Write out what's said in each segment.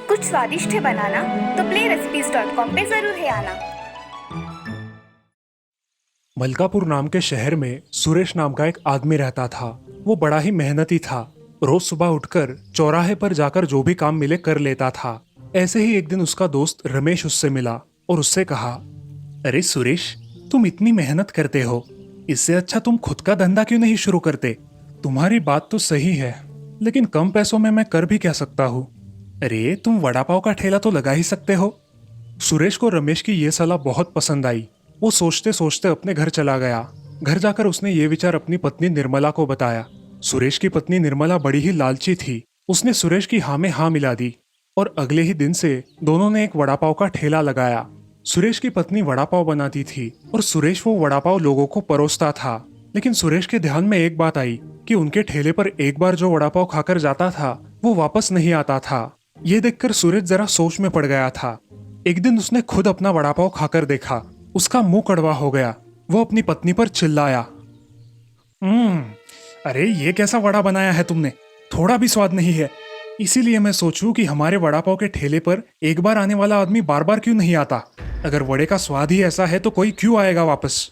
कुछ स्वादिष्ट है बनाना तो playrecipes.com पे जरूर है आना। मलकापुर नाम के शहर में सुरेश नाम का एक आदमी रहता था। वो बड़ा ही मेहनती था। रोज सुबह उठकर चौराहे पर जाकर जो भी काम मिले कर लेता था। ऐसे ही एक दिन उसका दोस्त रमेश उससे मिला और उससे कहा, अरे सुरेश, तुम इतनी मेहनत करते हो, इससे अच्छा तुम खुद का धंधा क्यों नहीं शुरू करते? तुम्हारी बात तो सही है, लेकिन कम पैसों में मैं कर भी क्या सकता हूँ? अरे तुम वड़ा पाव का ठेला तो लगा ही सकते हो। सुरेश को रमेश की ये सलाह बहुत पसंद आई। वो सोचते सोचते अपने घर चला गया। घर जाकर उसने ये विचार अपनी पत्नी निर्मला को बताया। सुरेश की पत्नी निर्मला बड़ी ही लालची थी। उसने सुरेश की हाँ में हाँ मिला दी और अगले ही दिन से दोनों ने एक वड़ा पाव का ठेला लगाया। सुरेश की पत्नी वड़ा पाव बनाती थी और सुरेश वो वड़ा पाव लोगों को परोसता था। लेकिन सुरेश के ध्यान में एक बात आई कि उनके ठेले पर एक बार जो वड़ा पाव खाकर जाता था वो वापस नहीं आता था। ये देखकर सुरेश जरा सोच में पड़ गया था। एक दिन उसने खुद अपना वड़ा पाव खाकर देखा। उसका मुंह कड़वा हो गया। वो अपनी पत्नी पर चिल्लाया, अरे ये कैसा वड़ा बनाया है तुमने? थोड़ा भी स्वाद नहीं है। इसीलिए मैं सोचूं कि हमारे वड़ा पाव के ठेले पर एक बार आने वाला आदमी बार बार क्यों नहीं आता? अगर वड़े का स्वाद ही ऐसा है तो कोई क्यों आएगा वापस?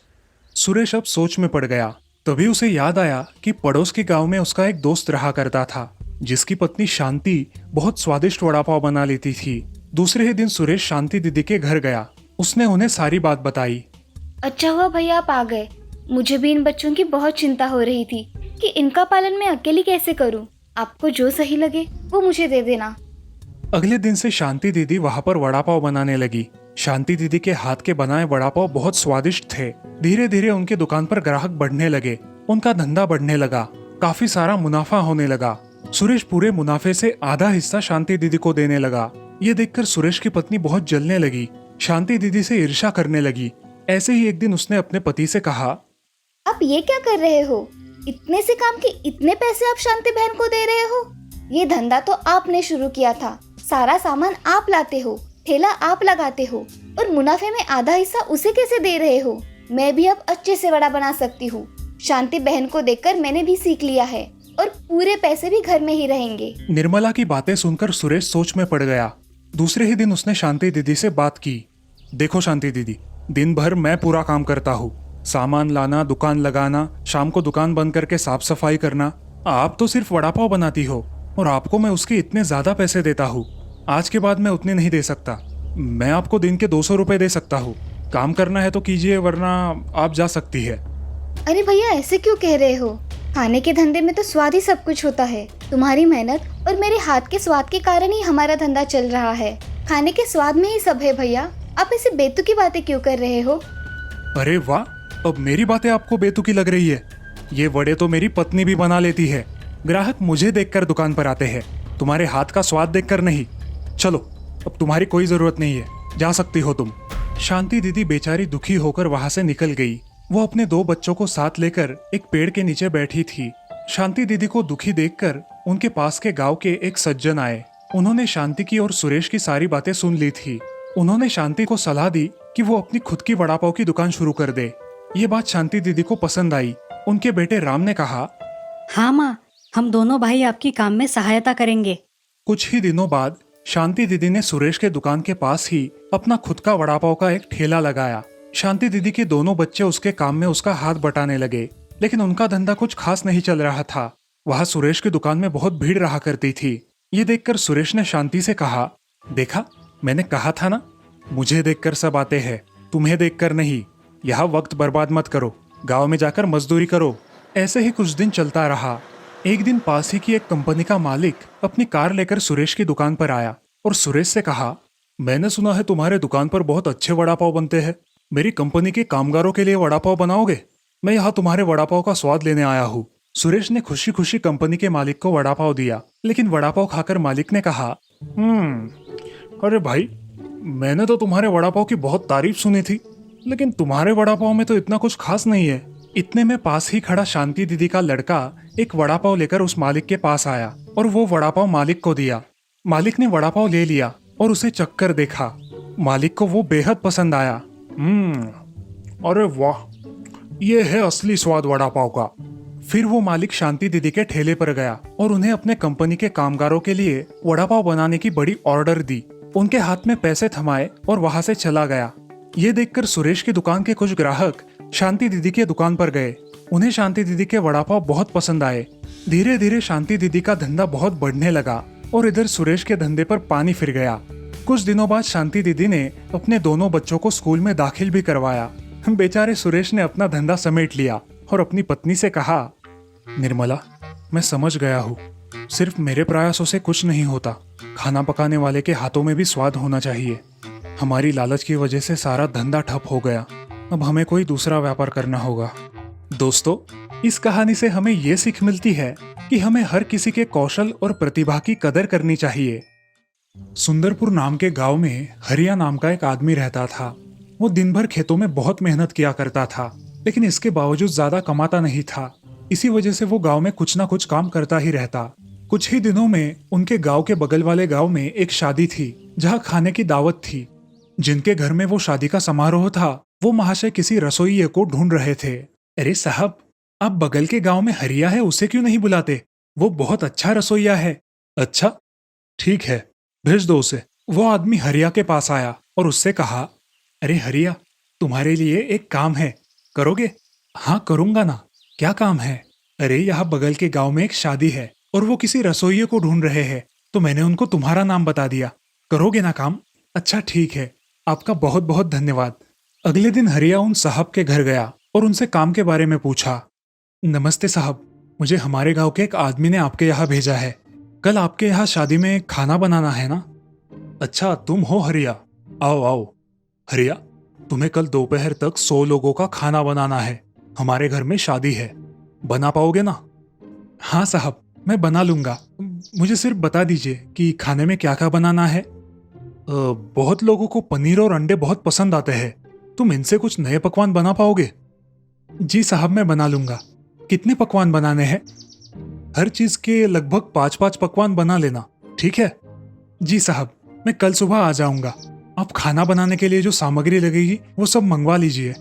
सुरेश अब सोच में पड़ गया। तभी उसे याद आया कि पड़ोस के गांव में उसका एक दोस्त रहा करता था, जिसकी पत्नी शांति बहुत स्वादिष्ट वड़ा पाव बना लेती थी। दूसरे ही दिन सुरेश शांति दीदी के घर गया। उसने उन्हें सारी बात बताई। अच्छा हुआ भैया आप आ गए। मुझे भी इन बच्चों की बहुत चिंता हो रही थी कि इनका पालन मैं अकेली कैसे करूं। आपको जो सही लगे वो मुझे दे देना। अगले दिन से शांति दीदी वहां पर वड़ा पाव बनाने लगी। शांति दीदी के हाथ के बनाए वड़ा पाव बहुत स्वादिष्ट थे। धीरे धीरे उनके दुकान पर ग्राहक बढ़ने लगे। उनका धंधा बढ़ने लगा। काफी सारा मुनाफा होने लगा। सुरेश पूरे मुनाफे से आधा हिस्सा शांति दीदी को देने लगा। ये देखकर सुरेश की पत्नी बहुत जलने लगी। शांति दीदी से ईर्ष्या करने लगी। ऐसे ही एक दिन उसने अपने पति से कहा, आप ये क्या कर रहे हो? इतने से काम के इतने पैसे आप शांति बहन को दे रहे हो? ये धंधा तो आपने शुरू किया था। सारा सामान आप लाते हो, ठेला आप लगाते हो और मुनाफे में आधा हिस्सा उसे कैसे दे रहे हो? मैं भी अब अच्छे से वड़ा बना सकती हूँ। शांति बहन को देखकर मैंने भी सीख लिया है और पूरे पैसे भी घर में ही रहेंगे। निर्मला की बातें सुनकर सुरेश सोच में पड़ गया। दूसरे ही दिन उसने शांति दीदी से बात की। देखो शांति दीदी, दिन भर मैं पूरा काम करता हूँ। सामान लाना, दुकान लगाना, शाम को दुकान बंद करके साफ सफाई करना। आप तो सिर्फ वड़ा पाव बनाती हो और आपको मैं उसके इतने ज्यादा पैसे देता हूँ। आज के बाद मैं उतने नहीं दे सकता। मैं आपको दिन के 200 रुपए दे सकता हूँ। काम करना है तो कीजिए, वरना आप जा सकती है। अरे भैया ऐसे क्यों कह रहे हो? खाने के धंधे में तो स्वाद ही सब कुछ होता है। तुम्हारी मेहनत और मेरे हाथ के स्वाद के कारण ही हमारा धंधा चल रहा है। खाने के स्वाद में ही सब है भैया। आप ऐसे बेतुकी बातें क्यों कर रहे हो? अरे वाह, अब मेरी बातें आपको बेतुकी लग रही है? ये वड़े तो मेरी पत्नी भी बना लेती है। ग्राहक मुझे देखकर दुकान पर आते हैं, तुम्हारे हाथ का स्वाद देखकर नहीं। चलो, अब तुम्हारी कोई जरूरत नहीं है, जा सकती हो तुम। शांति दीदी बेचारी दुखी होकर वहां से निकल गई। वो अपने 2 बच्चों को साथ लेकर एक पेड़ के नीचे बैठी थी। शांति दीदी को दुखी देखकर उनके पास के गांव के एक सज्जन आए। उन्होंने शांति की और सुरेश की सारी बातें सुन ली थी। उन्होंने शांति को सलाह दी कि वो अपनी खुद की वड़ा पाव की दुकान शुरू कर दे। ये बात शांति दीदी को पसंद आई। उनके बेटे राम ने कहा, हाँ माँ, हम दोनों भाई आपकी काम में सहायता करेंगे। कुछ ही दिनों बाद शांति दीदी ने सुरेश के दुकान के पास ही अपना खुद का वड़ा पाव का एक ठेला लगाया। शांति दीदी के दोनों बच्चे उसके काम में उसका हाथ बटाने लगे, लेकिन उनका धंधा कुछ खास नहीं चल रहा था। वहाँ सुरेश की दुकान में बहुत भीड़ रहा करती थी। ये देखकर सुरेश ने शांति से कहा, देखा, मैंने कहा था ना, मुझे देखकर सब आते हैं, तुम्हें देखकर नहीं। यहाँ वक्त बर्बाद मत करो, गांव में जाकर मजदूरी करो। ऐसे ही कुछ दिन चलता रहा। एक दिन पास ही की एक कंपनी का मालिक अपनी कार लेकर सुरेश की दुकान पर आया और सुरेश से कहा, मैंने सुना है तुम्हारे दुकान पर बहुत अच्छे वड़ा पाव बनते हैं। मेरी कंपनी के कामगारों के लिए वड़ा पाव बनाओगे? मैं यहाँ तुम्हारे वड़ा पाव का स्वाद लेने आया हूँ। सुरेश ने खुशी खुशी कंपनी के मालिक को वड़ा पाव दिया, लेकिन वड़ा पाव खाकर मालिक ने कहा, अरे भाई, मैंने तो तुम्हारे वड़ा पाव की बहुत तारीफ सुनी थी, लेकिन तुम्हारे वड़ा पाव में तो इतना कुछ खास नहीं है। इतने में पास ही खड़ा शांति दीदी का लड़का एक वड़ा पाव लेकर उस मालिक के पास आया और वो वड़ा पाव मालिक को दिया। मालिक ने वड़ा पाव ले लिया और उसे चखकर देखा। मालिक को वो बेहद पसंद आया। अरे वाह, ये है असली स्वाद वड़ा पाव का। फिर वो मालिक शांति दीदी के ठेले पर गया और उन्हें अपने कंपनी के कामगारों के लिए वड़ा पाव बनाने की बड़ी ऑर्डर दी। उनके हाथ में पैसे थमाए और वहां से चला गया। ये देखकर सुरेश की दुकान के कुछ ग्राहक शांति दीदी की दुकान पर गए। उन्हें शांति दीदी के वड़ा पाव बहुत पसंद आए। धीरे धीरे शांति दीदी का धंधा बहुत बढ़ने लगा और इधर सुरेश के धंधे पर पानी फिर गया। कुछ दिनों बाद शांति दीदी ने अपने दोनों बच्चों को स्कूल में दाखिल भी करवाया। बेचारे सुरेश ने अपना धंधा समेट लिया और अपनी पत्नी से कहा, निर्मला, मैं समझ गया हूँ, सिर्फ मेरे प्रयासों से कुछ नहीं होता। खाना पकाने वाले के हाथों में भी स्वाद होना चाहिए। हमारी लालच की वजह से सारा धंधा ठप हो गया। अब हमें कोई दूसरा व्यापार करना होगा। दोस्तों, इस कहानी से हमें ये सीख मिलती है कि हमें हर किसी के कौशल और प्रतिभा की कदर करनी चाहिए। सुंदरपुर नाम के गांव में हरिया नाम का एक आदमी रहता था। वो दिन भर खेतों में बहुत मेहनत किया करता था, लेकिन इसके बावजूद ज्यादा कमाता नहीं था। इसी वजह से वो गांव में कुछ ना कुछ काम करता ही रहता। कुछ ही दिनों में उनके गांव के बगल वाले गांव में एक शादी थी, जहां खाने की दावत थी। जिनके घर में वो शादी का समारोह था, वो महाशय किसी रसोइये को ढूंढ रहे थे। अरे साहब, आप बगल के गांव में हरिया है, उसे क्यों नहीं बुलाते? वो बहुत अच्छा रसोइया है। अच्छा, ठीक है, भेज दो उसे। वो आदमी हरिया के पास आया और उससे कहा, अरे हरिया, तुम्हारे लिए एक काम है, करोगे? हाँ करूंगा ना, क्या काम है? अरे यहाँ बगल के गांव में एक शादी है और वो किसी रसोइये को ढूंढ रहे हैं, तो मैंने उनको तुम्हारा नाम बता दिया। करोगे ना काम? अच्छा ठीक है, आपका बहुत बहुत धन्यवाद। अगले दिन हरिया उन साहब के घर गया और उनसे काम के बारे में पूछा। नमस्ते साहब, मुझे हमारे गांव के एक आदमी ने आपके यहाँ भेजा है। कल आपके यहाँ शादी में खाना बनाना है ना? अच्छा, तुम हो हरिया, आओ आओ। हरिया, तुम्हें कल दोपहर तक 100 लोगों का खाना बनाना है। हमारे घर में शादी है, बना पाओगे ना? हाँ साहब, मैं बना लूंगा। मुझे सिर्फ बता दीजिए कि खाने में क्या क्या बनाना है। बहुत लोगों को पनीर और अंडे बहुत पसंद आते हैं। तुम इनसे कुछ नए पकवान बना पाओगे? जी साहब, मैं बना लूंगा। कितने पकवान बनाने हैं? हर चीज के लगभग 5-5 पकवान बना लेना, ठीक है? जी साहब, मैं कल सुबह आ जाऊंगा। आप खाना बनाने के लिए जो सामग्री लगेगी वो सब मंगवा लीजिए।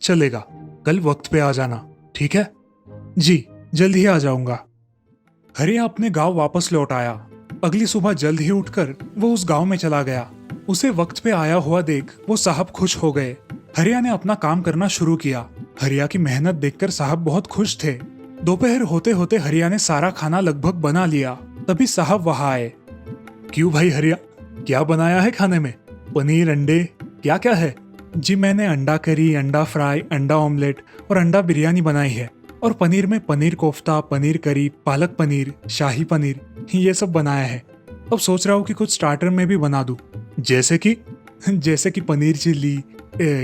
चलेगा, कल वक्त पे आ जाना, ठीक है? जी, जल्द ही आ जाऊंगा। हरिया अपने गांव वापस लौट आया। अगली सुबह जल्द ही उठकर वो उस गांव में चला गया। उसे वक्त पे आया हुआ देख वो साहब खुश हो गए। हरिया ने अपना काम करना शुरू किया। हरिया की मेहनत देखकर साहब बहुत खुश थे। दोपहर होते होते हरिया ने सारा खाना लगभग बना लिया। तभी साहब वहां आए। क्यों भाई हरिया, क्या बनाया है खाने में? पनीर, अंडे, क्या क्या है? जी, मैंने अंडा करी, अंडा फ्राई, अंडा ऑमलेट और अंडा बिरयानी बनाई है। और पनीर में पनीर कोफ्ता, पनीर करी, पालक पनीर, शाही पनीर, ये सब बनाया है। अब सोच रहा हूँ कि कुछ स्टार्टर में भी बना दूं। जैसे कि पनीर चिल्ली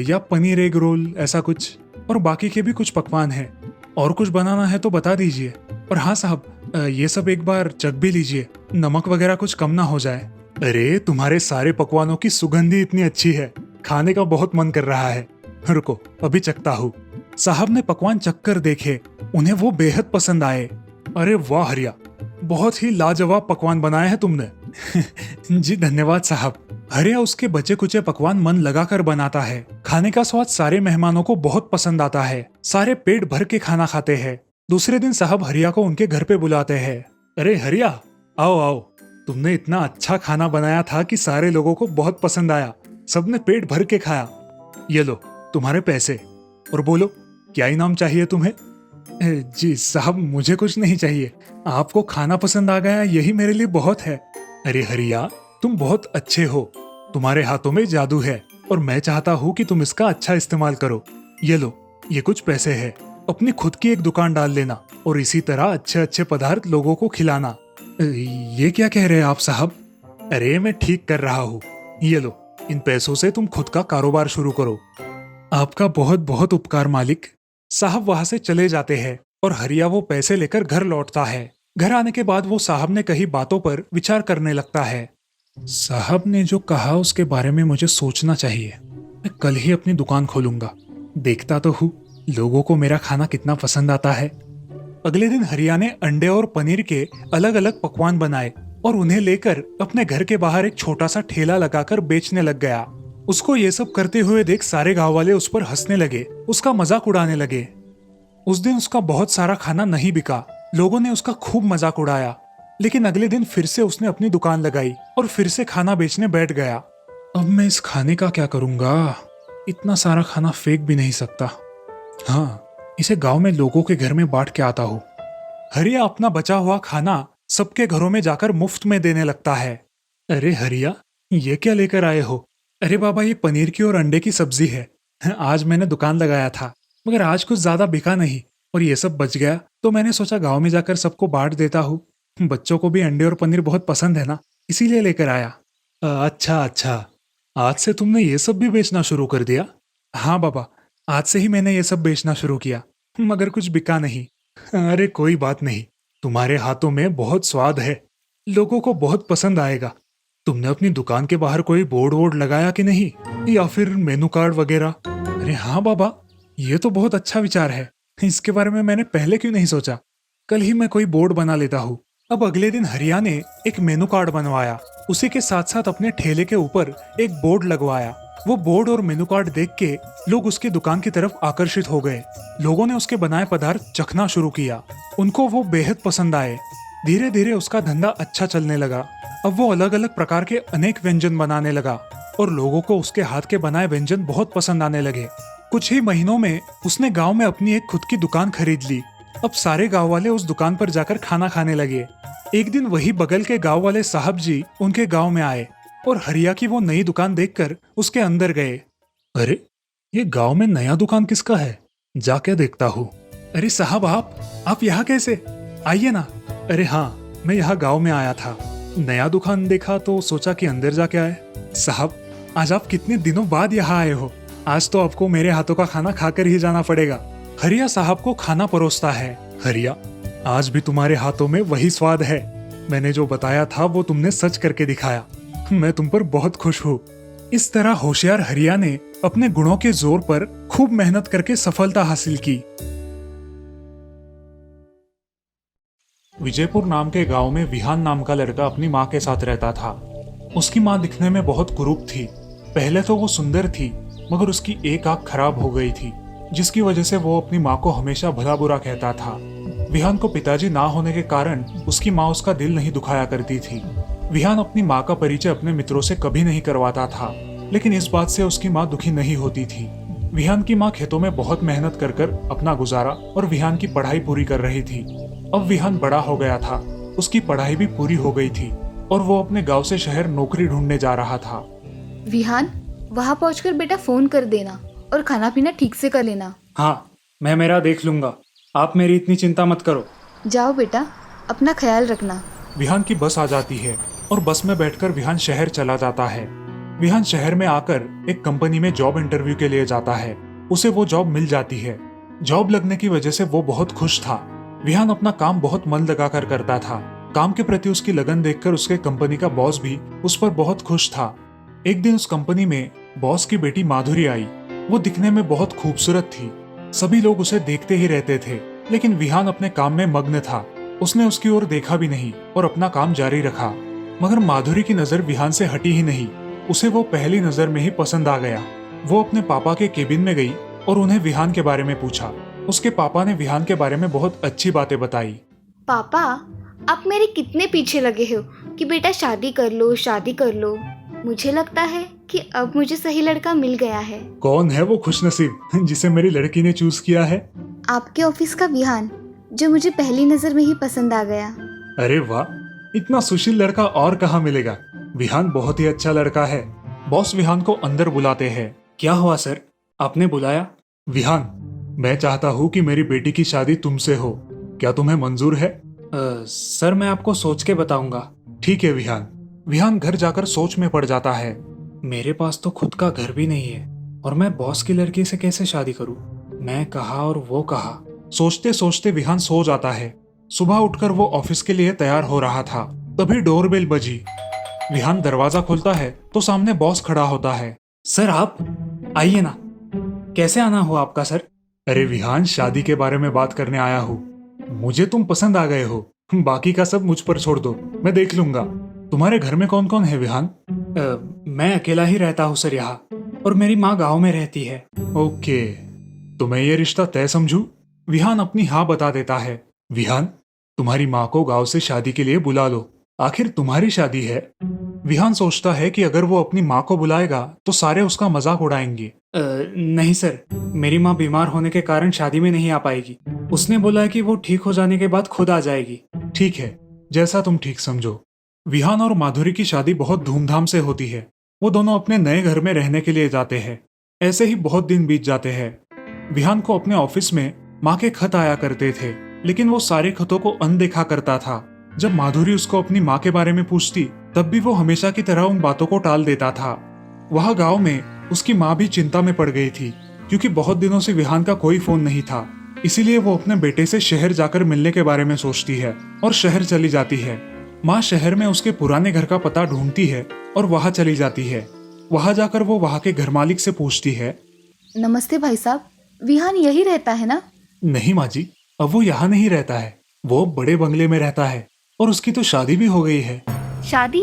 या पनीर एग रोल, ऐसा कुछ। और बाकी के भी कुछ पकवान हैं। और कुछ बनाना है तो बता दीजिए। और हाँ साहब, ये सब एक बार चख भी लीजिए, नमक वगैरह कुछ कम ना हो जाए। अरे, तुम्हारे सारे पकवानों की सुगंधी इतनी अच्छी है, खाने का बहुत मन कर रहा है। रुको, अभी चखता हूँ। साहब ने पकवान चखकर देखे, उन्हें वो बेहद पसंद आए। अरे वाह हरिया, बहुत ही लाजवाब पकवान बनाए हैं तुमने। जी धन्यवाद साहब। हरिया उसके बचे कुचे पकवान मन लगाकर बनाता है। खाने का स्वाद सारे मेहमानों को बहुत पसंद आता है। सारे पेट भर के खाना खाते हैं। दूसरे दिन साहब हरिया को उनके घर पे बुलाते हैं। अरे हरिया, आओ आओ, तुमने इतना अच्छा खाना बनाया था कि सारे लोगों को बहुत पसंद आया। सबने पेट भर के खाया। ये लो तुम्हारे पैसे, और बोलो क्या इनाम चाहिए तुम्हें? जी साहब, मुझे कुछ नहीं चाहिए। आपको खाना पसंद आ गया, यही मेरे लिए बहुत है। अरे हरिया, तुम बहुत अच्छे हो। तुम्हारे हाथों में जादू है और मैं चाहता हूँ कि तुम इसका अच्छा इस्तेमाल करो। ये लो, ये कुछ पैसे है। अपनी खुद की एक दुकान डाल लेना और इसी तरह अच्छे अच्छे पदार्थ लोगों को खिलाना। ये क्या कह रहे हैं आप साहब? अरे मैं ठीक कर रहा हूँ। ये लो, इन पैसों से तुम खुद का कारोबार शुरू करो। आपका बहुत बहुत उपकार मालिक। साहब वहां से चले जाते हैं और हरिया वो पैसे लेकर घर लौटता है। घर आने के बाद वो साहब ने कही बातों पर विचार करने लगता है। साहब ने जो कहा उसके बारे में मुझे सोचना चाहिए। मैं कल ही अपनी दुकान खोलूंगा। देखता तो हूँ लोगों को मेरा खाना कितना पसंद आता है। अगले दिन हरिया ने अंडे और पनीर के अलग अलग पकवान बनाए और उन्हें लेकर अपने घर के बाहर एक छोटा सा ठेला लगाकर बेचने लग गया। उसको ये सब करते हुए देख सारे गांव वाले उस पर हंसने लगे, उसका मजाक उड़ाने लगे। उस दिन उसका बहुत सारा खाना नहीं बिका। लोगों ने उसका खूब मजाक उड़ाया। लेकिन अगले दिन फिर से उसने अपनी दुकान लगाई और फिर से खाना बेचने बैठ गया। अब मैं इस खाने का क्या करूंगा? इतना सारा खाना फेंक भी नहीं सकता। हाँ, इसे गांव में लोगों के घर में बांट के आता हूँ। हरिया अपना बचा हुआ खाना सबके घरों में जाकर मुफ्त में देने लगता है। अरे हरिया, ये क्या लेकर आए हो? अरे बाबा, ये पनीर की और अंडे की सब्जी है। आज मैंने दुकान लगाया था, मगर आज कुछ ज्यादा बिका नहीं और ये सब बच गया, तो मैंने सोचा गांव में जाकर सबको बांट देता हूँ। बच्चों को भी अंडे और पनीर बहुत पसंद है ना, इसीलिए लेकर आया। अच्छा अच्छा, आज से तुमने ये सब भी बेचना शुरू कर दिया? हाँ बाबा, आज से ही मैंने ये सब बेचना शुरू किया, मगर कुछ बिका नहीं। अरे कोई बात नहीं, तुम्हारे हाथों में बहुत स्वाद है, लोगों को बहुत पसंद आएगा। तुमने अपनी दुकान के बाहर कोई बोर्ड वोर्ड लगाया कि नहीं, या फिर मेनू कार्ड वगैरह? अरे हाँ बाबा, ये तो बहुत अच्छा विचार है। इसके बारे में मैंने पहले क्यों नहीं सोचा? कल ही मैं कोई बोर्ड बना लेता हूँ। अब अगले दिन हरिया ने एक मेनू कार्ड बनवाया, उसी के साथ साथ अपने ठेले के ऊपर एक बोर्ड लगवाया। वो बोर्ड और मेनू कार्ड देख के लोग उसकी दुकान की तरफ आकर्षित हो गए। लोगों ने उसके बनाए पदार्थ चखना शुरू किया, उनको वो बेहद पसंद आए। धीरे धीरे उसका धंधा अच्छा चलने लगा। अब वो अलग अलग प्रकार के अनेक व्यंजन बनाने लगा और लोगों को उसके हाथ के बनाए व्यंजन बहुत पसंद आने लगे। कुछ ही महीनों में उसने गांव में अपनी एक खुद की दुकान खरीद ली। अब सारे गांव वाले उस दुकान पर जाकर खाना खाने लगे। एक दिन वही बगल के गांव वाले साहब जी उनके गांव में आए और हरिया की वो नई दुकान देखकर उसके अंदर गए। अरे, ये गांव में नया दुकान किसका है? जाके देखता हूँ। अरे साहब, आप यहाँ कैसे? आइए ना। अरे हाँ, मैं यहाँ गांव में आया था, नया दुकान देखा तो सोचा कि अंदर जाके आए। साहब, आज आप कितने दिनों बाद यहाँ आए हो? आज तो आपको मेरे हाथों का खाना खाकर ही जाना पड़ेगा। हरिया साहब को खाना परोसता है। हरिया, आज भी तुम्हारे हाथों में वही स्वाद है। मैंने जो बताया था वो तुमने सच करके दिखाया। मैं तुम पर बहुत खुश हूँ। इस तरह होशियार हरिया ने अपने गुणों के जोर पर खूब मेहनत करके सफलता हासिल की। विजयपुर नाम के गांव में विहान नाम का लड़का अपनी माँ के साथ रहता था। उसकी माँ दिखने में बहुत कुरूप थी। पहले तो वो सुंदर थी, मगर उसकी एक आंख खराब हो गई थी, जिसकी वजह से वो अपनी माँ को हमेशा भला बुरा कहता था। विहान को पिताजी ना होने के कारण उसकी माँ उसका दिल नहीं दुखाया करती थी। विहान अपनी माँ का परिचय अपने मित्रों से कभी नहीं करवाता था, लेकिन इस बात से उसकी माँ दुखी नहीं होती थी। विहान की माँ खेतों में बहुत मेहनत कर कर अपना गुजारा और विहान की पढ़ाई पूरी कर रही थी। अब विहान बड़ा हो गया था, उसकी पढ़ाई भी पूरी हो गई थी और वो अपने गांव से शहर नौकरी ढूंढने जा रहा था। विहान, वहाँ पहुँचकर बेटा फोन कर देना और खाना पीना ठीक से कर लेना। हाँ, मैं मेरा देख लूंगा, आप मेरी इतनी चिंता मत करो। जाओ बेटा, अपना ख्याल रखना। विहान की बस आ जाती है और बस में बैठकर विहान शहर चला जाता है। विहान शहर में आकर एक कंपनी में जॉब इंटरव्यू के लिए जाता है। उसे वो जॉब मिल जाती है। जॉब लगने की वजह से वो बहुत खुश था। विहान अपना काम बहुत मन लगाकर करता था। काम के प्रति उसकी लगन देखकर उसके कंपनी का बॉस भी उस पर बहुत खुश था। एक दिन उस कंपनी में बॉस की बेटी माधुरी आई। वो दिखने में बहुत खूबसूरत थी। सभी लोग उसे देखते ही रहते थे, लेकिन विहान अपने काम में मग्न था। उसने उसकी ओर देखा भी नहीं और अपना काम जारी रखा। मगर माधुरी की नजर विहान से हटी ही नहीं। उसे वो पहली नजर में ही पसंद आ गया। वो अपने पापा के केबिन में गई और उन्हें विहान के बारे में पूछा। उसके पापा ने विहान के बारे में बहुत अच्छी बातें बताई। पापा, आप मेरे कितने पीछे लगे हो कि बेटा शादी कर लो, शादी कर लो। मुझे लगता है कि अब मुझे सही लड़का मिल गया है। कौन है वो खुशनसीब जिसे मेरी लड़की ने चूज किया है? आपके ऑफिस का विहान, जो मुझे पहली नजर में ही पसंद आ गया। अरे वाह, इतना सुशील लड़का और कहाँ मिलेगा। विहान बहुत ही अच्छा लड़का है। बॉस विहान को अंदर बुलाते हैं। क्या हुआ सर, आपने बुलाया? विहान, मैं चाहता हूँ कि मेरी बेटी की शादी तुमसे हो। क्या तुम्हें मंजूर है? सर, मैं आपको सोच के बताऊंगा। ठीक है विहान। विहान घर जाकर सोच में पड़ जाता है। मेरे पास तो खुद का घर भी नहीं है और मैं बॉस की लड़की से कैसे शादी करूं? मैं कहा और वो कहा। सोचते सोचते विहान सो जाता है। सुबह उठकर वो ऑफिस के लिए तैयार हो रहा था, तभी डोरबेल बजी। विहान दरवाजा खोलता है तो सामने बॉस खड़ा होता है। सर, आप आइए ना। कैसे आना हुआ आपका सर? अरे विहान, शादी के बारे में बात करने आया हूँ। मुझे तुम पसंद आ गए हो, बाकी का सब मुझ पर छोड़ दो, मैं देख लूंगा। तुम्हारे घर में कौन कौन है विहान? मैं अकेला ही रहता हूँ सर यहाँ, और मेरी माँ गाँव में रहती है। ओके, तो मैं ये रिश्ता तय समझूं? विहान अपनी हाँ बता देता है। विहान, तुम्हारी माँ को गांव से शादी के लिए बुला लो, आखिर तुम्हारी शादी है। विहान सोचता है कि अगर वो अपनी माँ को बुलाएगा तो सारे उसका मजाक उड़ाएंगे। नहीं सर, मेरी माँ बीमार होने के कारण शादी में नहीं आ पाएगी। उसने बोला है कि वो ठीक हो जाने के बाद खुद आ जाएगी। ठीक है, जैसा तुम ठीक समझो। विहान और माधुरी की शादी बहुत धूमधाम से होती है। वो दोनों अपने नए घर में रहने के लिए जाते हैं। ऐसे ही बहुत दिन बीत जाते हैं। विहान को अपने ऑफिस में माँ के खत आया करते थे, लेकिन वो सारे खतों को अनदेखा करता था। जब माधुरी उसको अपनी माँ के बारे में पूछती, तब भी वो हमेशा की तरह उन बातों को टाल देता था। वहाँ गांव में उसकी माँ भी चिंता में पड़ गई थी, क्योंकि बहुत दिनों से विहान का कोई फोन नहीं था। इसीलिए वो अपने बेटे से शहर जाकर मिलने के बारे में सोचती है और शहर चली जाती है। माँ शहर में उसके पुराने घर का पता ढूंढती है और वहाँ चली जाती है। वहाँ जाकर वो वहाँ के घर मालिक से पूछती है। नमस्ते भाई साहब, विहान यही रहता है ना? नहीं माँ जी, अब वो यहाँ नहीं रहता है। वो बड़े बंगले में रहता है और उसकी तो शादी भी हो गई है। शादी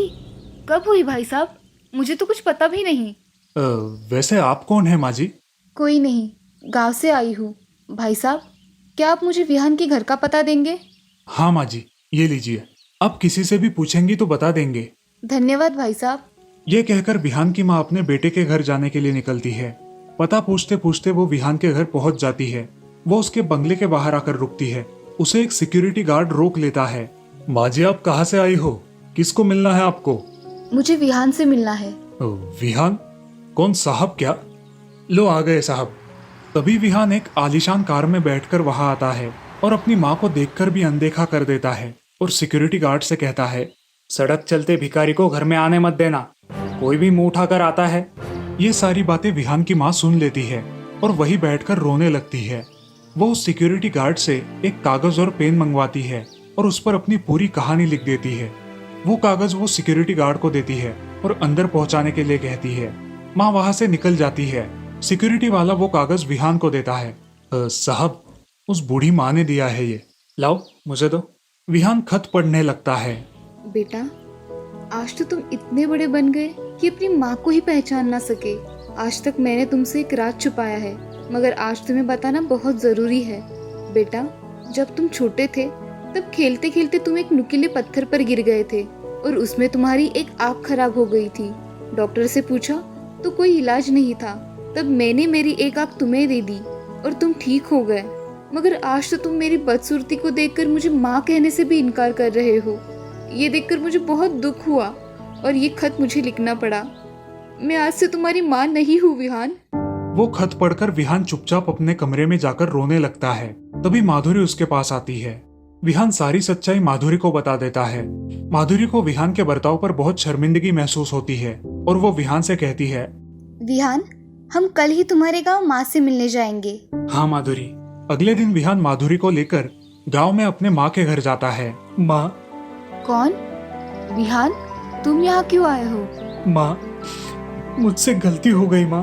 कब हुई भाई साहब? मुझे तो कुछ पता भी नहीं। वैसे आप कौन है माँ जी? कोई नहीं, गांव से आई हूँ। भाई साहब, क्या आप मुझे विहान के घर का पता देंगे? हाँ माँ जी, ये लीजिए। आप किसी से भी पूछेंगी तो बता देंगे। धन्यवाद भाई साहब। ये कहकर विहान की माँ अपने बेटे के घर जाने के लिए निकलती है। पता पूछते पूछते वो विहान के घर पहुंच जाती है। वो उसके बंगले के बाहर आकर रुकती है। उसे एक सिक्योरिटी गार्ड रोक लेता है। माँ जी, आप कहाँ से आई हो? किसको मिलना है आपको? मुझे विहान से मिलना है। विहान? कौन साहब क्या? लो आ गए साहब। तभी विहान एक आलीशान कार में बैठकर वहां आता है और अपनी माँ को देखकर भी अनदेखा कर देता है और सिक्योरिटी गार्ड से कहता है, सड़क चलते भिखारी को घर में आने मत देना, कोई भी मुंह उठाकर आता है। ये सारी बातें विहान की माँ सुन लेती है और वही बैठकर रोने लगती है। वो उस सिक्योरिटी गार्ड से एक कागज और पेन मंगवाती है और उस पर अपनी पूरी कहानी लिख देती है। वो कागज वो सिक्योरिटी गार्ड को देती है और अंदर पहुंचाने के लिए कहती है। माँ वहां से निकल जाती है। सिक्योरिटी वाला वो कागज विहान को देता है। साहब, उस बूढ़ी माँ ने दिया है ये, लाओ मुझे दो। विहान खत पढ़ने लगता है। बेटा, आज तो तुम इतने बड़े बन गए कि अपनी माँ को ही पहचान ना सके। आज तक मैंने तुमसे एक राज छुपाया है, मगर आज तुम्हें बताना बहुत जरूरी है। बेटा, जब तुम छोटे थे तब खेलते खेलते तुम एक नुकीले पत्थर पर गिर गए थे और उसमें तुम्हारी एक आँख खराब हो गई थी। डॉक्टर से पूछा तो कोई इलाज नहीं था। तब मैंने मेरी एक आँख तुम्हें दे दी और तुम ठीक हो गए। मगर आज तो तुम मेरी बदसूरती को देखकर मुझे माँ कहने से भी इनकार कर रहे हो। ये देखकर मुझे बहुत दुख हुआ और ये खत मुझे लिखना पड़ा। मैं आज से तुम्हारी माँ नहीं हूँ विहान। वो खत पढ़कर विहान चुपचाप अपने कमरे में जाकर रोने लगता है। तभी माधुरी उसके पास आती है। विहान सारी सच्चाई माधुरी को बता देता है। माधुरी को विहान के बर्ताव पर बहुत शर्मिंदगी महसूस होती है और वो विहान से कहती है, विहान, हम कल ही तुम्हारे गांव माँ से मिलने जाएंगे। हाँ माधुरी। अगले दिन विहान माधुरी को लेकर गांव में अपने माँ के घर जाता है। माँ। कौन? विहान, तुम यहाँ क्यों आए हो? माँ, मुझसे गलती हो गई माँ।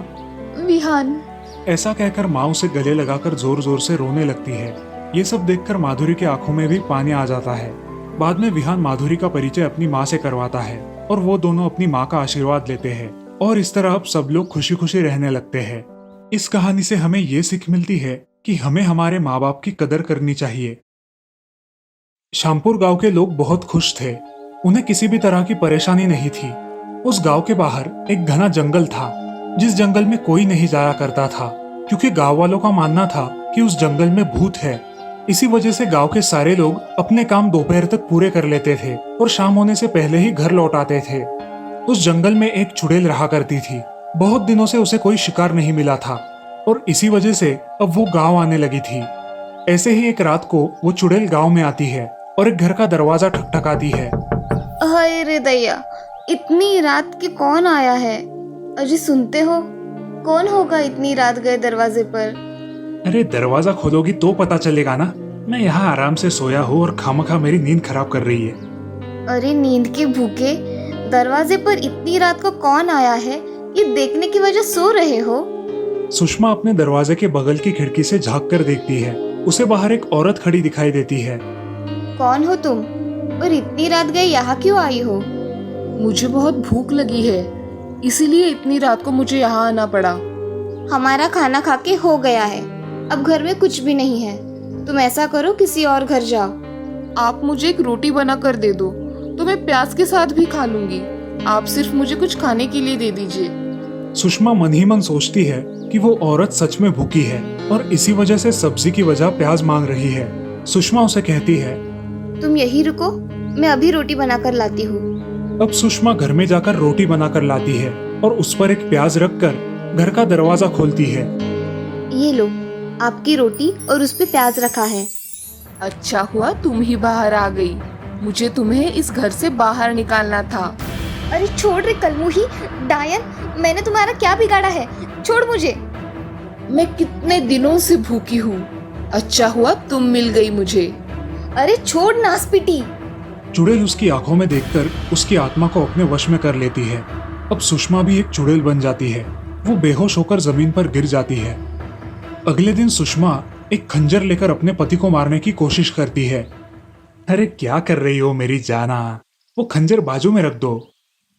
विहान। ऐसा कहकर माँ उसे गले लगाकर जोर जोर से रोने लगती है। ये सब देखकर माधुरी की आंखों में भी पानी आ जाता है। बाद में विहान माधुरी का परिचय अपनी माँ से करवाता है और वो दोनों अपनी माँ का आशीर्वाद लेते हैं और इस तरह अब सब लोग खुशी खुशी रहने लगते हैं। इस कहानी से हमें ये सीख मिलती है कि हमें हमारे माँ बाप की कदर करनी चाहिए। श्यामपुर गांव के लोग बहुत खुश थे। उन्हें किसी भी तरह की परेशानी नहीं थी। उस गांव के बाहर एक घना जंगल था, जिस जंगल में कोई नहीं जाया करता था, क्योंकि गांव वालों का मानना था कि उस जंगल में भूत है। इसी वजह से गांव के सारे लोग अपने काम दोपहर तक पूरे कर लेते थे और शाम होने से पहले ही घर लौट आते थे। उस जंगल में एक चुड़ैल रहा करती थी। बहुत दिनों से उसे कोई शिकार नहीं मिला था और इसी वजह से अब वो गांव आने लगी थी। ऐसे ही एक रात को वो चुड़ैल गांव में आती है और एक घर का दरवाजा ठकठकाती है। हाय रे दैया, इतनी रात के कौन आया है? अजी सुनते हो, कौन होगा इतनी रात गए दरवाजे पर? अरे दरवाजा खोलोगी तो पता चलेगा ना। मैं यहाँ आराम से सोया हूँ और खामखा मेरी नींद खराब कर रही है। अरे नींद के भूखे, दरवाजे पर इतनी रात को कौन आया है ये देखने की वजह सो रहे हो? सुषमा अपने दरवाजे के बगल की खिड़की से झांक कर देखती है। उसे बाहर एक औरत खड़ी दिखाई देती है। कौन हो तुम और इतनी रात गए यहाँ क्यों आई हो? मुझे बहुत भूख लगी है, इसीलिए इतनी रात को मुझे यहाँ आना पड़ा। हमारा खाना खा के हो गया है, अब घर में कुछ भी नहीं है। तुम ऐसा करो, किसी और घर जाओ। आप मुझे एक रोटी बना कर दे दो तो मैं प्याज के साथ भी खा लूंगी। आप सिर्फ मुझे कुछ खाने के लिए दे दीजिए। सुषमा मन ही मन सोचती है कि वो औरत सच में भूखी है और इसी वजह से सब्जी की वजह प्याज मांग रही है। सुषमा उसे कहती है, तुम यही रुको, मैं अभी रोटी बना कर लाती हूँ। अब सुषमा घर में जाकर रोटी बनाकर लाती है और उस पर एक प्याज रखकर घर का दरवाजा खोलती है। ये लो, आपकी रोटी और उस पे प्याज रखा है। अच्छा हुआ तुम ही बाहर आ गई। मुझे तुम्हें इस घर से बाहर निकालना था। अरे छोड़ रे कलमुही, डायन, मैंने तुम्हारा क्या बिगाड़ा है? छोड़ मुझे। मैं कितने दिनों से भूखी हूँ। अच्छा हुआ तुम मिल गई मुझे। अरे छोड़ नासपिटी। चुड़ैल उसकी आंखों में देखकर उसकी आत्मा को अपने वश में कर लेती है। अब सुषमा भी एक चुड़ैल बन जाती है। वो बेहोश होकर जमीन पर गिर जाती है। अगले दिन सुषमा एक खंजर लेकर अपने पति को मारने की कोशिश करती है। अरे क्या कर रही हो मेरी जाना, वो खंजर बाजू में रख दो।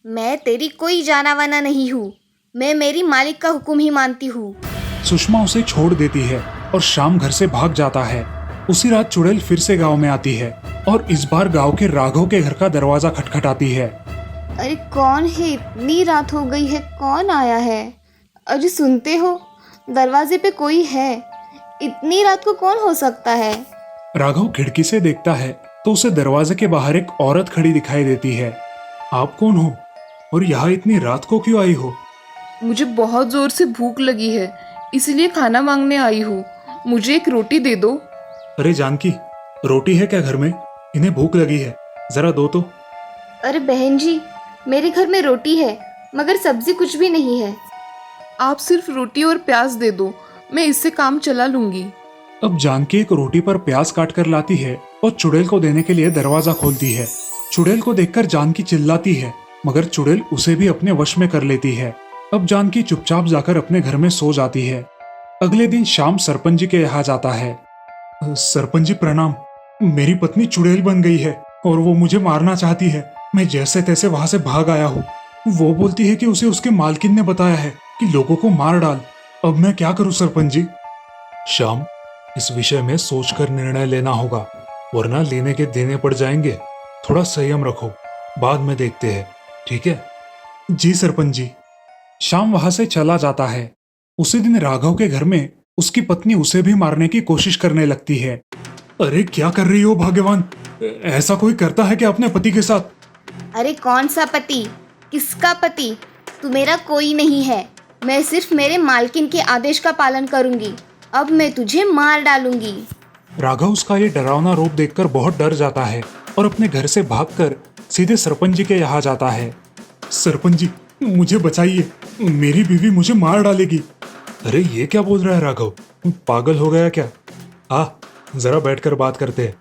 मैं तेरी कोई जानावाना नहीं हूँ, मैं मेरी मालिक का हुक्म ही मानती हूँ। सुषमा उसे छोड़ देती है और शाम घर से भाग जाता है। उसी रात चुड़ैल फिर से गांव में आती है और इस बार गांव के राघव के घर का दरवाजा खटखटाती है। अरे कौन है? इतनी रात हो गई है, कौन आया है? अरे सुनते हो, दरवाजे पे कोई है। इतनी रात को कौन हो सकता है? राघव खिड़की से देखता है तो उसे दरवाजे के बाहर एक औरत खड़ी दिखाई देती है। आप कौन हो और यहाँ इतनी रात को क्यों आई हो? मुझे बहुत जोर से भूख लगी है, इसलिए खाना मांगने आई हूँ। मुझे एक रोटी दे दो। अरे जानकी, रोटी है क्या घर में? इन्हें भूख लगी है, जरा दो तो। अरे बहन जी, मेरे घर में रोटी है मगर सब्जी कुछ भी नहीं है। आप सिर्फ रोटी और प्याज दे दो, मैं इससे काम चला लूंगी। अब जानकी एक रोटी पर प्याज काट कर लाती है और चुड़ैल को देने के लिए दरवाजा खोलती है। चुड़ैल को देखकर जानकी चिल्लाती है मगर चुड़ैल उसे भी अपने वश में कर लेती है। अब जानकी चुपचाप जाकर अपने घर में सो जाती है। अगले दिन शाम सरपंच जी के यहाँ जाता है। सरपंच जी प्रणाम, मेरी पत्नी चुड़ैल बन गई है और वो मुझे मारना चाहती है। मैं जैसे तैसे वहां से भाग आया हूँ। वो बोलती है कि उसे उसके मालकिन ने बताया है कि लोगों को मार डाल। अब मैं क्या करूँ सरपंच जी? शाम, इस विषय में सोचकर निर्णय लेना होगा, वरना लेने के देने पड़ जाएंगे। थोड़ा संयम रखो, बाद में देखते हैं, ठीक है? जी सरपंच जी। शाम वहां से चला जाता है। उसी दिन राघव के घर में उसकी पत्नी उसे भी मारने की कोशिश करने लगती है। अरे क्या कर रही हो भाग्यवान? ऐसा कोई करता है क्या अपने पति के साथ? अरे कौन सा पति? किसका पति? तू मेरा कोई नहीं है। मैं सिर्फ मेरे मालकिन के आदेश का पालन करूंगी। अब मैं तुझे मार डालूंगी। राघव उसका ये डरावना रूप देखकर बहुत डर जाता है और अपने घर से भागकर सीधे सरपंच जी के यहाँ जाता है। सरपंच जी, मुझे बचाइए, मेरी बीवी मुझे मार डालेगी। अरे ये क्या बोल रहा है राघव, पागल हो गया क्या? आ, जरा बैठकर बात करते हैं।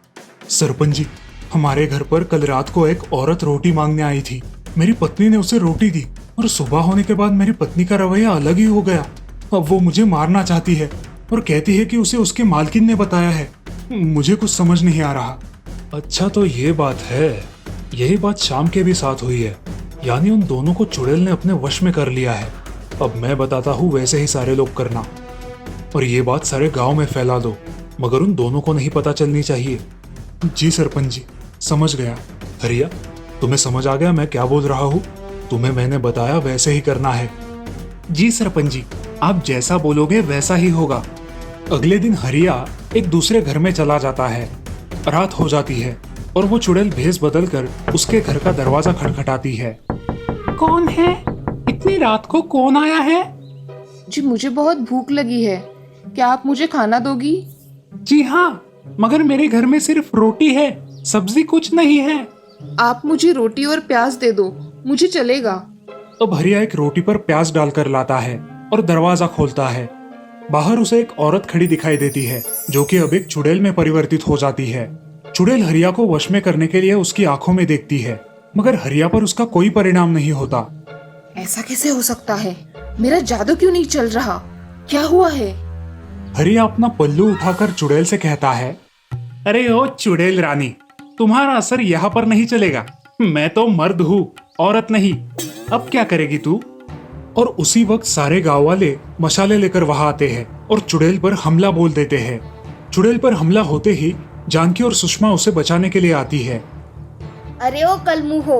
सरपंच जी, हमारे घर पर कल रात को एक औरत रोटी मांगने आई थी। मेरी पत्नी ने उसे रोटी दी और सुबह होने के बाद मेरी पत्नी का रवैया अलग ही हो गया। अब वो मुझे मारना चाहती है और कहती है कि उसे उसके मालकिन ने बताया है। मुझे कुछ समझ नहीं आ रहा। अच्छा तो ये बात है। यही बात शाम के भी साथ हुई है, यानी उन दोनों को चुड़ैल ने अपने वश में कर लिया है। अब मैं बताता हूँ, वैसे ही सारे लोग करना और ये बात सारे गांव में फैला दो, मगर उन दोनों को नहीं पता चलनी चाहिए। जी सरपंच जी, समझ गया। हरिया, तुम्हें समझ आ गया मैं क्या बोल रहा हूँ? तुम्हें मैंने बताया वैसे ही करना है। जी सरपंच जी, आप जैसा बोलोगे वैसा ही होगा। अगले दिन हरिया एक दूसरे घर में चला जाता है। रात हो जाती है और वो चुड़ैल भेष बदलकर उसके घर का दरवाजा खटखटाती है। कौन है? इतनी रात को कौन आया है? जी मुझे बहुत भूख लगी है, क्या आप मुझे खाना दोगी? जी हाँ, मगर मेरे घर में सिर्फ रोटी है, सब्जी कुछ नहीं है। आप मुझे रोटी और प्याज दे दो, मुझे चलेगा। अब हरिया एक रोटी पर प्याज डालकर लाता है और दरवाजा खोलता है। बाहर उसे एक औरत खड़ी दिखाई देती है जो कि अब एक चुड़ैल में परिवर्तित हो जाती है। चुड़ैल हरिया को वश में करने के लिए उसकी आंखों में देखती है, मगर हरिया पर उसका कोई परिणाम नहीं होता। ऐसा कैसे हो सकता है? मेरा जादू क्यों नहीं चल रहा? क्या हुआ है? हरिया अपना पल्लू उठाकर चुड़ैल से कहता है, अरे ओ चुड़ैल रानी, तुम्हारा असर यहाँ पर नहीं चलेगा। मैं तो मर्द हूँ, औरत नहीं। अब क्या करेगी तू? और उसी वक्त सारे गांव वाले मशाले लेकर वहां आते हैं और चुड़ैल पर हमला बोल देते हैं। चुड़ैल पर हमला होते ही जानकी और सुषमा उसे बचाने के लिए आती है। अरे ओ कलमुहो,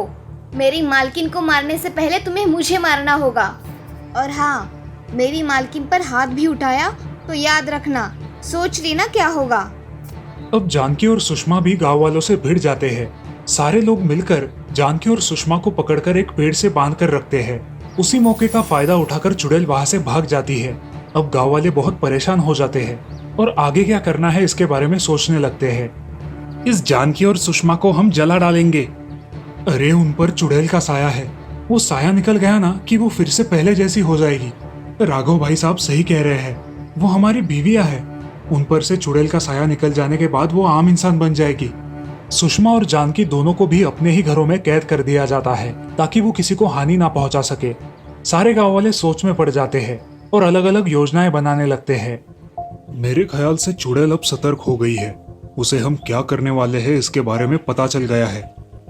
मेरी मालकिन को मारने से पहले तुम्हें मुझे मारना होगा। और हाँ, मेरी मालकिन पर हाथ भी उठाया तो याद रखना, सोच लेना क्या होगा। अब जानकी और सुषमा भी गांव वालों से भिड़ जाते हैं। सारे लोग मिलकर जानकी और सुषमा को पकड़कर एक पेड़ से बांध कर रखते हैं। उसी मौके का फायदा उठाकर चुड़ैल वहां से भाग जाती है। अब गांव वाले बहुत परेशान हो जाते हैं और आगे क्या करना है इसके बारे में सोचने लगते हैं। इस जानकी और सुषमा को हम जला डालेंगे। अरे उन पर चुड़ैल का साया है, वो साया निकल गया ना कि वो फिर से पहले जैसी हो जाएगी। राघव भाई साहब सही कह रहे हैं, वो हमारी बीवियां हैं। उन पर से चुड़ैल का साया निकल जाने के बाद वो आम इंसान बन जाएगी। सुषमा और जानकी दोनों को भी अपने ही घरों में कैद कर दिया जाता है ताकि वो किसी को हानि ना पहुंचा सके। सारे गांव वाले सोच में पड़ जाते हैं और अलग अलग योजनाएं बनाने लगते हैं। मेरे ख्याल से चुड़ैल अब सतर्क हो गई है। उसे हम क्या करने वाले हैं इसके बारे में पता चल गया है।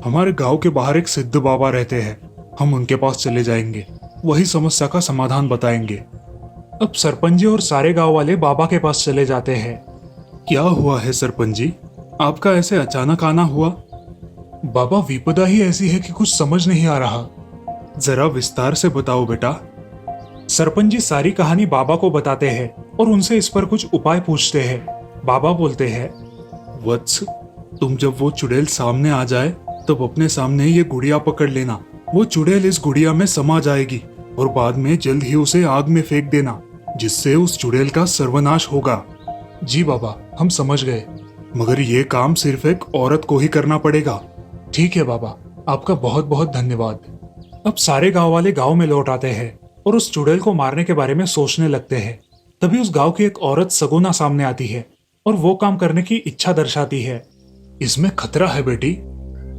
हमारे गांव के बाहर एक सिद्ध बाबा रहते हैं, हम उनके पास चले जाएंगे, वही समस्या का समाधान बताएंगे। अब सरपंच जी और सारे गांव वाले बाबा के पास चले जाते हैं। क्या हुआ है सरपंच जी, आपका ऐसे अचानक आना हुआ? बाबा विपदा ही ऐसी है कि कुछ समझ नहीं आ रहा, जरा विस्तार से बताओ बेटा। सरपंच जी सारी कहानी बाबा को बताते हैं और उनसे इस पर कुछ उपाय पूछते हैं। बाबा बोलते हैं, वत्स, तुम जब वो चुड़ैल सामने आ जाए तब अपने सामने ये गुड़िया पकड़ लेना। वो चुड़ैल इस गुड़िया में समा जाएगी और बाद में जल्द ही उसे आग में फेंक देना, जिससे उस चुड़ैल का सर्वनाश होगा। जी बाबा, हम समझ गए, मगर ये काम सिर्फ एक औरत को ही करना पड़ेगा। ठीक है बाबा, आपका बहुत बहुत धन्यवाद। अब सारे गांव वाले गांव में लौट आते हैं और उस चुड़ैल को मारने के बारे में सोचने लगते हैं। तभी उस गांव की एक औरत सगुना सामने आती है और वो काम करने की इच्छा दर्शाती है। इसमें खतरा है बेटी।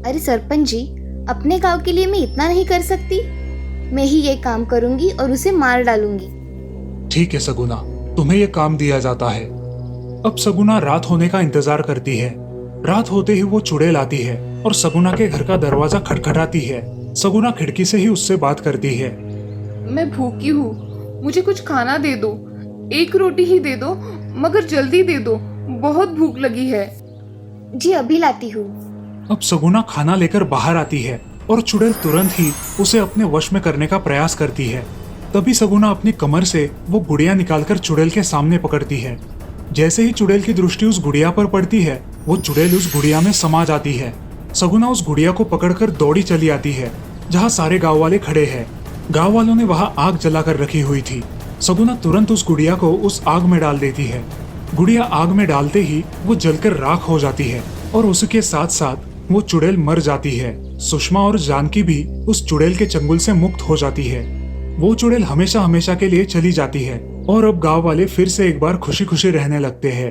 अरे सरपंच जी, अपने गांव के लिए मैं इतना नहीं कर सकती। मैं ही ये काम करूंगी और उसे मार डालूंगी। ठीक है सगुना, तुम्हें ये काम दिया जाता है। अब सगुना रात होने का इंतजार करती है। रात होते ही वो चुड़ैल आती है और सगुना के घर का दरवाजा खटखटाती है। सगुना खिड़की से ही उससे बात करती है। मैं भूखी हूँ, मुझे कुछ खाना दे दो। एक रोटी ही दे दो, मगर जल्दी दे दो, बहुत भूख लगी है। जी अभी लाती हूँ। अब सगुना खाना लेकर बाहर आती है और चुड़ैल तुरंत ही उसे अपने वश में करने का प्रयास करती है। तभी सगुना अपनी कमर से वो गुड़िया निकालकर चुड़ैल के सामने पकड़ती है। जैसे ही चुड़ैल की दृष्टि उस गुड़िया पर पड़ती है, वो चुड़ैल उस गुड़िया में समा जाती है। सगुना उस गुड़िया को पकड़कर दौड़ी चली आती है जहाँ सारे गांव वाले खड़े हैं। गांव वालों ने वहाँ आग जलाकर रखी हुई थी। सगुना तुरंत उस गुड़िया को उस आग में डाल देती है। गुड़िया आग में डालते ही वो जलकर राख हो जाती है और उसके साथ साथ वो चुड़ैल मर जाती है। सुषमा और जानकी भी उस चुड़ैल के चंगुल से मुक्त हो जाती है। वो चुड़ैल हमेशा हमेशा के लिए चली जाती है और अब गांव वाले फिर से एक बार खुशी खुशी रहने लगते हैं।